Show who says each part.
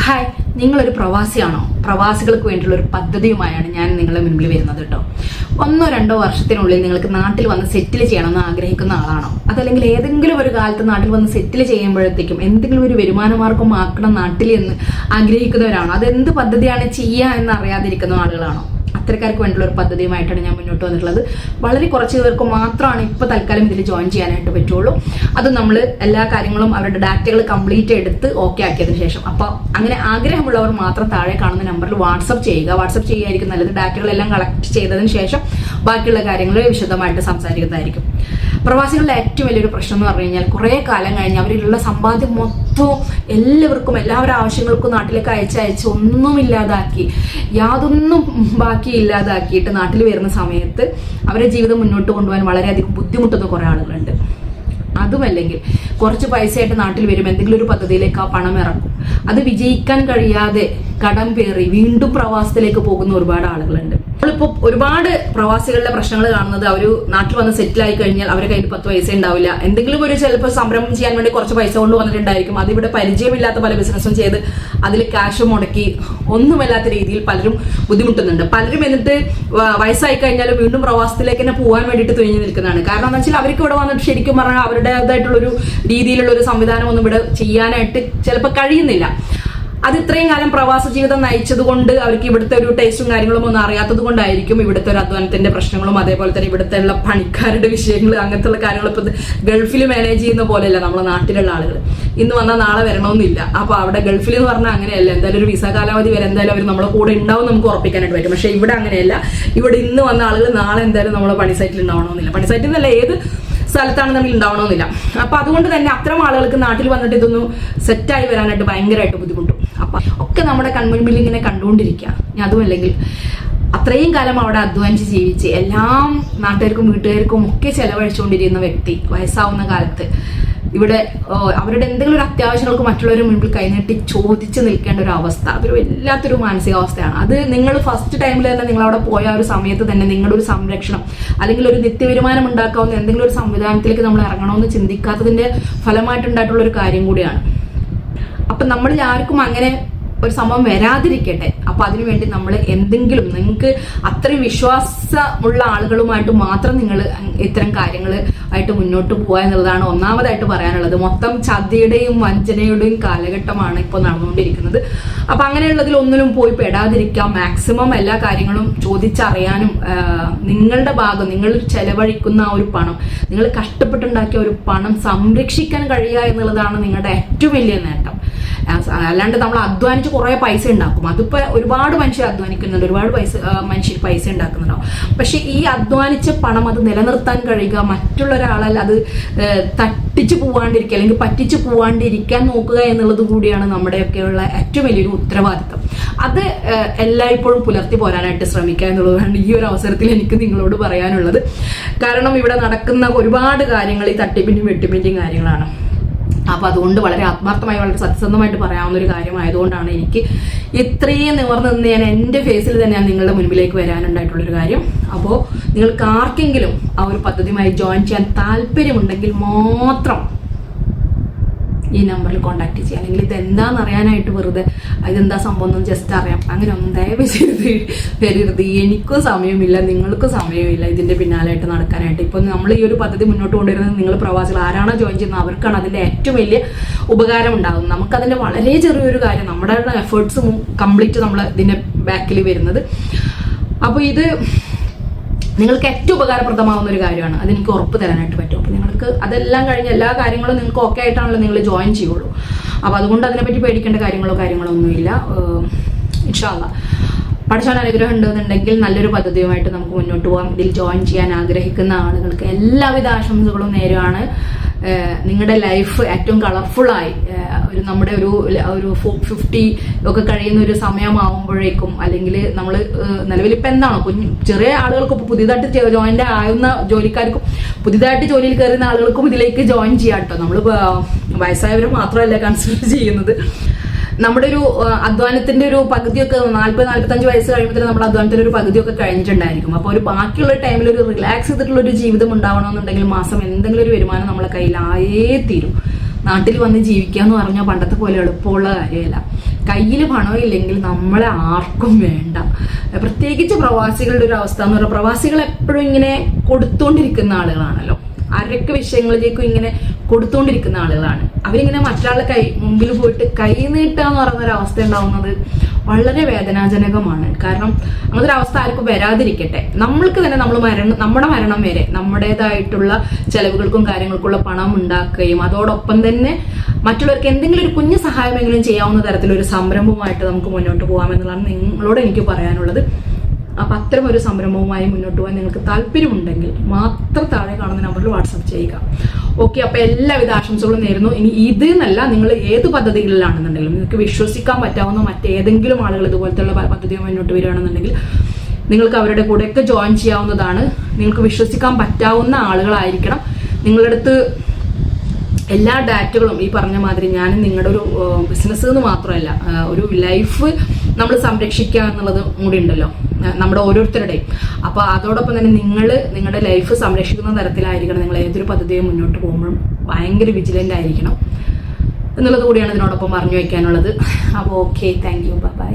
Speaker 1: Hi, നിങ്ങളൊരു പ്രവാസിയാണോ? പ്രവാസികൾക്ക് വേണ്ടിയുള്ള ഒരു പദ്ധതിയുമായാണ് ഞാൻ നിങ്ങളുടെ മുൻപിൽ വരുന്നത് കേട്ടോ. 1-2 വർഷത്തിനുള്ളിൽ നിങ്ങൾക്ക് നാട്ടിൽ വന്ന് സെറ്റിൽ ചെയ്യണമെന്ന് ആഗ്രഹിക്കുന്ന ആളാണോ? അതല്ലെങ്കിൽ ഏതെങ്കിലും ഒരു കാലത്ത് നാട്ടിൽ വന്ന് സെറ്റിൽ ചെയ്യുമ്പോഴത്തേക്കും എന്തെങ്കിലും ഒരു വരുമാനമാർഗം ആക്കണം നാട്ടിൽ എന്ന് ആഗ്രഹിക്കുന്നവരാണോ? അതെന്ത് പദ്ധതിയാണ് ചെയ്യുക എന്ന് അറിയാതിരിക്കുന്ന ആളുകളാണോ? അത്തരക്കാർക്ക് വേണ്ടിയുള്ള ഒരു പദ്ധതിയുമായിട്ടാണ് ഞാൻ മുന്നോട്ട് വന്നിട്ടുള്ളത്. വളരെ കുറച്ച് പേർക്ക് മാത്രമാണ് ഇപ്പോൾ തൽക്കാലം ഇതിൽ ജോയിൻ ചെയ്യാനായിട്ട് പറ്റുള്ളൂ. അത് നമ്മൾ എല്ലാ കാര്യങ്ങളും അവരുടെ ഡാറ്റകൾ കംപ്ലീറ്റ് എടുത്ത് ഓക്കെ ആക്കിയതിന് ശേഷം, അപ്പോൾ അങ്ങനെ ആഗ്രഹമുള്ളവർ മാത്രം താഴെ കാണുന്ന നമ്പറിൽ വാട്സപ്പ് ചെയ്യുക. വാട്സപ്പ് ചെയ്യുകയായിരിക്കും നല്ലത്. ഡാറ്റകളെല്ലാം കളക്ട് ചെയ്തതിന് ശേഷം ബാക്കിയുള്ള കാര്യങ്ങൾ വിശദമായിട്ട് സംസാരിക്കുന്നതായിരിക്കും. പ്രവാസികളുടെ ഏറ്റവും വലിയൊരു പ്രശ്നം എന്ന് പറഞ്ഞു കഴിഞ്ഞാൽ കുറേ കാലം കഴിഞ്ഞ് അവരിലുള്ള സമ്പാദ്യം മൊത്തവും എല്ലാവർക്കും എല്ലാവരുടെ ആവശ്യങ്ങൾക്കും നാട്ടിലേക്ക് അയച്ചയച്ച് ഒന്നുമില്ലാതാക്കി, യാതൊന്നും ബാക്കി ഇല്ലാതാക്കിയിട്ട് നാട്ടിൽ വരുന്ന സമയത്ത് അവരുടെ ജീവിതം മുന്നോട്ട് കൊണ്ടുപോകാൻ വളരെയധികം ബുദ്ധിമുട്ടുന്ന കുറേ ആളുകളുണ്ട്. അതുമല്ലെങ്കിൽ കുറച്ച് പൈസയായിട്ട് നാട്ടിൽ വരും, എന്തെങ്കിലും ഒരു പദ്ധതിയിലേക്ക് ആ പണം ഇറക്കും. അത് വിജയിക്കാൻ കഴിയാതെ കടം പേറി വീണ്ടും പ്രവാസത്തിലേക്ക് പോകുന്ന ഒരുപാട് ആളുകളുണ്ട്. നമ്മളിപ്പോൾ ഒരുപാട് പ്രവാസികളുടെ പ്രശ്നങ്ങൾ കാണുന്നത്, അവർ നാട്ടിൽ വന്ന് സെറ്റിൽ ആയി കഴിഞ്ഞാൽ അവരുടെ കയ്യിൽ 10 പൈസ ഉണ്ടാവില്ല. എന്തെങ്കിലും ഒരു ചിലപ്പോൾ സംരംഭം ചെയ്യാൻ വേണ്ടി കുറച്ച് പൈസ കൊണ്ട് വന്നിട്ടുണ്ടായിരിക്കും. അതിവിടെ പരിചയമില്ലാത്ത പല ബിസിനസ്സും ചെയ്ത് അതിൽ ക്യാഷ് മുടക്കി ഒന്നുമല്ലാത്ത രീതിയിൽ പലരും ബുദ്ധിമുട്ടുന്നുണ്ട്. പലരും എന്നിട്ട് വയസ്സായി കഴിഞ്ഞാൽ വീണ്ടും പ്രവാസത്തിലേക്ക് തന്നെ പോകാൻ വേണ്ടിയിട്ട് തുനിഞ്ഞു നിൽക്കുന്നതാണ്. കാരണം എന്താ വെച്ചാൽ അവർക്ക് ഇവിടെ വന്നിട്ട് ശരിക്കും പറഞ്ഞാൽ അവരുടേതായിട്ടുള്ളൊരു രീതിയിലുള്ള ഒരു സംവിധാനം ഒന്നും ഇവിടെ ചെയ്യാനായിട്ട് ചിലപ്പോൾ കഴിയുന്നില്ല. അത് ഇത്രയും കാലം പ്രവാസ ജീവിതം നയിച്ചത് കൊണ്ട് അവർക്ക് ഇവിടുത്തെ ഒരു ടേസ്റ്റും കാര്യങ്ങളും ഒന്നും അറിയാത്തത് കൊണ്ടായിരിക്കും ഇവിടുത്തെ ഒരു അധ്വാനത്തിന്റെ പ്രശ്നങ്ങളും അതേപോലെ തന്നെ ഇവിടുത്തെ ഉള്ള പണിക്കാരുടെ വിഷയങ്ങൾ അങ്ങനത്തെ ഉള്ള കാര്യങ്ങൾ ഇപ്പൊ ഗൾഫിൽ മാനേജ് ചെയ്യുന്ന പോലെയല്ല നമ്മളെ നാട്ടിലുള്ള ആളുകൾ. ഇന്ന് വന്നാൽ നാളെ വരണമെന്നില്ല. അപ്പൊ അവിടെ ഗൾഫിൽ എന്ന് പറഞ്ഞാൽ അങ്ങനെയല്ല. എന്തായാലും ഒരു വിസ കാലാവധി വരെ എന്തായാലും അവർ നമ്മളെ കൂടെ ഉണ്ടാവും, നമുക്ക് ഉറപ്പിക്കാനായിട്ട് പറ്റും. പക്ഷെ ഇവിടെ അങ്ങനെയല്ല. ഇവിടെ ഇന്ന് വന്ന ആളുകൾ നാളെ എന്തായാലും നമ്മളെ പണി സൈറ്റിൽ ഉണ്ടാവണമെന്നില്ല. പണി സൈറ്റിൽ നിന്നല്ല, ഏത് സ്ഥലത്താണെന്നുണ്ടെങ്കിൽ ഉണ്ടാവണമെന്നില്ല. അപ്പൊ അതുകൊണ്ട് തന്നെ അത്തരം ആളുകൾക്ക് നാട്ടിൽ വന്നിട്ട് ഇതൊന്നും സെറ്റായി വരാനായിട്ട് ഭയങ്കരമായിട്ട് ബുദ്ധിമുട്ടും. അപ്പൊ ഒക്കെ നമ്മുടെ കൺമുൻപിൽ ഇങ്ങനെ കണ്ടുകൊണ്ടിരിക്കുക. അതുമല്ലെങ്കിൽ അത്രയും കാലം അവിടെ അധ്വാനിച്ച് ജീവിച്ച് എല്ലാം നാട്ടുകാർക്കും വീട്ടുകാർക്കും ഒക്കെ ചെലവഴിച്ചുകൊണ്ടിരിക്കുന്ന വ്യക്തി വയസ്സാവുന്ന കാലത്ത് ഇവിടെ അവരുടെ എന്തെങ്കിലും ഒരു അത്യാവശ്യങ്ങൾക്ക് മറ്റുള്ളവരുടെ മുൻപിൽ കൈനീട്ടി ചോദിച്ച് നിൽക്കേണ്ട ഒരു അവസ്ഥ, അതൊരു വല്ലാത്തൊരു മാനസികാവസ്ഥയാണ്. അത് നിങ്ങൾ ഫസ്റ്റ് ടൈമിൽ തന്നെ നിങ്ങൾ അവിടെ പോയ ഒരു സമയത്ത് തന്നെ നിങ്ങളുടെ ഒരു സംരക്ഷണം അല്ലെങ്കിൽ ഒരു നിത്യവരുമാനം ഉണ്ടാക്കാവുന്ന എന്തെങ്കിലും ഒരു സംവിധാനത്തിലേക്ക് നമ്മൾ ഇറങ്ങണമെന്ന് ചിന്തിക്കാത്തതിന്റെ ഫലമായിട്ടുണ്ടായിട്ടുള്ള ഒരു കാര്യം കൂടിയാണ്. അപ്പൊ നമ്മളിൽ ആർക്കും അങ്ങനെ ഒരു സംഭവം വരാതിരിക്കട്ടെ. അപ്പൊ അതിനുവേണ്ടി നമ്മൾ എന്തെങ്കിലും നിങ്ങൾക്ക് അത്രയും വിശ്വാസമുള്ള ആളുകളുമായിട്ട് മാത്രം നിങ്ങൾ ഇത്തരം കാര്യങ്ങൾ ആയിട്ട് മുന്നോട്ട് പോവുക എന്നുള്ളതാണ് ഒന്നാമതായിട്ട് പറയാനുള്ളത്. മൊത്തം ചതിയുടെയും വഞ്ചനയുടെയും കാലഘട്ടമാണ് ഇപ്പോൾ നടന്നുകൊണ്ടിരിക്കുന്നത്. അപ്പൊ അങ്ങനെയുള്ളതിൽ ഒന്നിനും പോയി പെടാതിരിക്കാം. മാക്സിമം എല്ലാ കാര്യങ്ങളും ചോദിച്ചറിയാനും നിങ്ങളുടെ ഭാഗം, നിങ്ങൾ ചെലവഴിക്കുന്ന ആ ഒരു പണം, നിങ്ങൾ കഷ്ടപ്പെട്ടുണ്ടാക്കിയ ഒരു പണം സംരക്ഷിക്കാൻ കഴിയുക എന്നുള്ളതാണ് നിങ്ങളുടെ ഏറ്റവും വലിയ നേട്ടം. അല്ലാണ്ട് നമ്മൾ അധ്വാനിച്ച് കുറെ പൈസ ഉണ്ടാക്കും. അതിപ്പോ ഒരുപാട് മനുഷ്യർ അധ്വാനിക്കുന്നുണ്ട്, ഒരുപാട് മനുഷ്യർ പൈസ ഉണ്ടാക്കുന്നുണ്ടാവും. പക്ഷെ ഈ അധ്വാനിച്ച പണം അത് നിലനിർത്താൻ കഴിയുക, മറ്റുള്ള ഒരാളല്ല അത് തട്ടിച്ചു പോവാണ്ടിരിക്കുക അല്ലെങ്കിൽ പറ്റിച്ചു പോവാണ്ടിരിക്കാൻ നോക്കുക എന്നുള്ളത് കൂടിയാണ് നമ്മുടെയൊക്കെയുള്ള ഏറ്റവും വലിയൊരു ഉത്തരവാദിത്തം. അത് എല്ലായ്പ്പോഴും പുലർത്തി പോരാനായിട്ട് ശ്രമിക്കുക എന്നുള്ളതാണ് ഈ ഒരു അവസരത്തിൽ എനിക്ക് നിങ്ങളോട് പറയാനുള്ളത്. കാരണം ഇവിടെ നടക്കുന്ന ഒരുപാട് കാര്യങ്ങൾ ഈ തട്ടിപ്പിന്റെയും വെട്ടിപ്പിന്റെയും കാര്യങ്ങളാണ്. അപ്പൊ അതുകൊണ്ട് വളരെ ആത്മാർത്ഥമായി വളരെ സത്യസന്ധമായിട്ട് പറയാവുന്ന ഒരു കാര്യമായതുകൊണ്ടാണ് എനിക്ക് ഇത്രയും നിവർന്ന് നിന്ന് ഞാൻ എൻ്റെ ഫേസിൽ തന്നെ ഞാൻ നിങ്ങളുടെ മുൻപിലേക്ക് വരാനുണ്ടായിട്ടുള്ളൊരു കാര്യം. അപ്പോൾ നിങ്ങൾക്ക് ആർക്കെങ്കിലും ആ ഒരു പദ്ധതിയുമായി ജോയിൻ ചെയ്യാൻ താല്പര്യമുണ്ടെങ്കിൽ മാത്രം ഈ നമ്പറിൽ കോൺടാക്ട് ചെയ്യുക. അല്ലെങ്കിൽ ഇതെന്താണെന്ന് അറിയാനായിട്ട് വെറുതെ ഇതെന്താ സംഭവം എന്ന് ജസ്റ്റ് അറിയാം അങ്ങനെ ഒന്നും ദയവ് ചെയ്ത് വരരുത്. എനിക്കും സമയമില്ല, നിങ്ങൾക്കും സമയമില്ല ഇതിന്റെ പിന്നാലായിട്ട് നടക്കാനായിട്ട്. ഇപ്പൊ നമ്മൾ ഈ ഒരു പദ്ധതി മുന്നോട്ട് കൊണ്ടുവരുന്നത് നിങ്ങൾ പ്രവാസികൾ ആരാണോ ജോയിൻ ചെയ്യുന്നത് അവർക്കാണ് അതിന്റെ ഏറ്റവും വലിയ ഉപകാരം ഉണ്ടാകുന്നത്. നമുക്കതിന്റെ വളരെ ചെറിയൊരു കാര്യം, നമ്മുടെ എഫേർട്സ് കംപ്ലീറ്റ് നമ്മൾ ഇതിന്റെ ബാക്കിൽ വരുന്നത്. അപ്പോൾ ഇത് നിങ്ങൾക്ക് ഏറ്റവും ഉപകാരപ്രദമാവുന്ന ഒരു കാര്യമാണ്. അതെനിക്ക് ഉറപ്പ് തരാനായിട്ട് പറ്റും. അപ്പോൾ നിങ്ങൾക്ക് അതെല്ലാം കഴിഞ്ഞ് എല്ലാ കാര്യങ്ങളും നിങ്ങൾക്ക് ഓക്കെ ആയിട്ടാണല്ലോ നിങ്ങൾ ജോയിൻ ചെയ്യുള്ളൂ. അപ്പോൾ അതുകൊണ്ട് അതിനെപ്പറ്റി പേടിക്കേണ്ട കാര്യങ്ങളോ ഒന്നുമില്ല. ഇൻഷാ അല്ലാഹ് പഠിച്ചവൻ അനുഗ്രഹം ഉണ്ടെന്നുണ്ടെങ്കിൽ നല്ലൊരു പദ്ധതിയുമായിട്ട് നമുക്ക് മുന്നോട്ട് പോകാം. ഇതിൽ ജോയിൻ ചെയ്യാൻ ആഗ്രഹിക്കുന്ന ആളുകൾക്ക് എല്ലാവിധ ആശംസകളും നേരെയാണ്. നിങ്ങളുടെ ലൈഫ് ഏറ്റവും കളർഫുള്ളായി നമ്മുടെ ഒരു 50 ഒക്കെ കഴിയുന്ന ഒരു സമയമാവുമ്പോഴേക്കും, അല്ലെങ്കിൽ നമ്മൾ നിലവിൽ ഇപ്പം എന്താണോ ചെറിയ ആളുകൾക്കും ഇപ്പോൾ പുതിയതായിട്ട് ജോയിൻ ആവുന്ന ജോലിക്കാർക്കും പുതിയതായിട്ട് ജോലിയിൽ കയറുന്ന ആളുകൾക്കും ഇതിലേക്ക് ജോയിൻ ചെയ്യാം കേട്ടോ. നമ്മൾ വയസ്സായവരെ മാത്രമല്ല കൺസിഡർ ചെയ്യുന്നത്. നമ്മുടെ ഒരു അധ്വാനത്തിന്റെ ഒരു പകുതിയൊക്കെ 40-45 വയസ്സ് കഴിയുമ്പോൾ നമ്മുടെ അധ്വാനത്തിന്റെ ഒരു പകുതിയൊക്കെ കഴിഞ്ഞിട്ടുണ്ടായിരിക്കും. അപ്പോൾ ഒരു ബാക്കിയുള്ള ടൈമിൽ ഒരു റിലാക്സ് ചെയ്തിട്ടുള്ള ഒരു ജീവിതം ഉണ്ടാവണമെന്നുണ്ടെങ്കിൽ മാസം എന്തെങ്കിലും ഒരു വരുമാനം നമ്മളെ കയ്യിലായേ തീരും. നാട്ടിൽ വന്ന് ജീവിക്കുക എന്ന് പറഞ്ഞാൽ പണ്ടത്തെ പോലെ എളുപ്പമുള്ള കാര്യമല്ല. കയ്യിൽ പണം ഇല്ലെങ്കിൽ നമ്മളെ ആർക്കും വേണ്ട. പ്രത്യേകിച്ച് പ്രവാസികളുടെ ഒരു അവസ്ഥ എന്ന് പറഞ്ഞാൽ പ്രവാസികൾ എപ്പോഴും ഇങ്ങനെ കൊടുത്തോണ്ടിരിക്കുന്ന ആളുകളാണല്ലോ, ആരൊക്കെ വിഷയങ്ങളിലേക്കും ഇങ്ങനെ കൊടുത്തോണ്ടിരിക്കുന്ന ആളുകളാണ്. അവരിങ്ങനെ മറ്റൊരാളുടെ മുമ്പിൽ പോയിട്ട് കൈ നീട്ടുക എന്ന് പറയുന്ന ഒരു അവസ്ഥ ഉണ്ടാവുന്നത് വളരെ വേദനാജനകമാണ്. കാരണം അങ്ങനത്തെ ഒരു അവസ്ഥ ആർക്കും വരാതിരിക്കട്ടെ. നമ്മൾക്ക് തന്നെ നമ്മുടെ മരണം വരെ നമ്മുടേതായിട്ടുള്ള ചെലവുകൾക്കും കാര്യങ്ങൾക്കുള്ള പണം ഉണ്ടാക്കുകയും അതോടൊപ്പം തന്നെ മറ്റുള്ളവർക്ക് എന്തെങ്കിലും ഒരു കുഞ്ഞു സഹായമെങ്കിലും ചെയ്യാവുന്ന തരത്തിലൊരു സംരംഭമായിട്ട് നമുക്ക് മുന്നോട്ട് പോകാമെന്നുള്ളതാണ് നിങ്ങളോട് എനിക്ക് പറയാനുള്ളത്. അപ്പം അത്തരം ഒരു സംരംഭവുമായി മുന്നോട്ട് പോകാൻ നിങ്ങൾക്ക് താല്പര്യമുണ്ടെങ്കിൽ മാത്രം താഴെ കാണുന്ന നമ്പറിൽ വാട്സപ്പ് ചെയ്യുക. ഓക്കെ, അപ്പം എല്ലാവിധ ആശംസകളും നേരുന്നു. ഇനി ഇത് എന്നല്ല, നിങ്ങൾ ഏത് പദ്ധതികളിലാണെന്നുണ്ടെങ്കിലും നിങ്ങൾക്ക് വിശ്വസിക്കാൻ പറ്റാവുന്ന മറ്റേതെങ്കിലും ആളുകൾ ഇതുപോലത്തെയുള്ള പദ്ധതികൾ മുന്നോട്ട് വരികയാണെന്നുണ്ടെങ്കിൽ നിങ്ങൾക്ക് അവരുടെ കൂടെയൊക്കെ ജോയിൻ ചെയ്യാവുന്നതാണ്. നിങ്ങൾക്ക് വിശ്വസിക്കാൻ പറ്റാവുന്ന ആളുകളായിരിക്കണം. നിങ്ങളുടെ അടുത്ത് എല്ലാ ഡാറ്റകളും ഈ പറഞ്ഞ മാതിരി ഞാൻ നിങ്ങളുടെ ഒരു ബിസിനസ് എന്ന് മാത്രമല്ല, ഒരു ലൈഫ് നമ്മൾ സംരക്ഷിക്കുക എന്നുള്ളത് കൂടി ഉണ്ടല്ലോ നമ്മുടെ ഓരോരുത്തരുടെയും. അപ്പോൾ അതോടൊപ്പം തന്നെ നിങ്ങളുടെ ലൈഫ് സംരക്ഷിക്കുന്ന തരത്തിലായിരിക്കണം നിങ്ങൾ ഏതൊരു പദ്ധതിയും മുന്നോട്ട് പോകുമ്പോഴും ഭയങ്കര വിജിലൻ്റ് ആയിരിക്കണം എന്നുള്ളത് കൂടിയാണ് ഇതിനോടൊപ്പം പറഞ്ഞു വയ്ക്കാനുള്ളത്. അപ്പോൾ ഓക്കെ, താങ്ക് യു, ബൈ.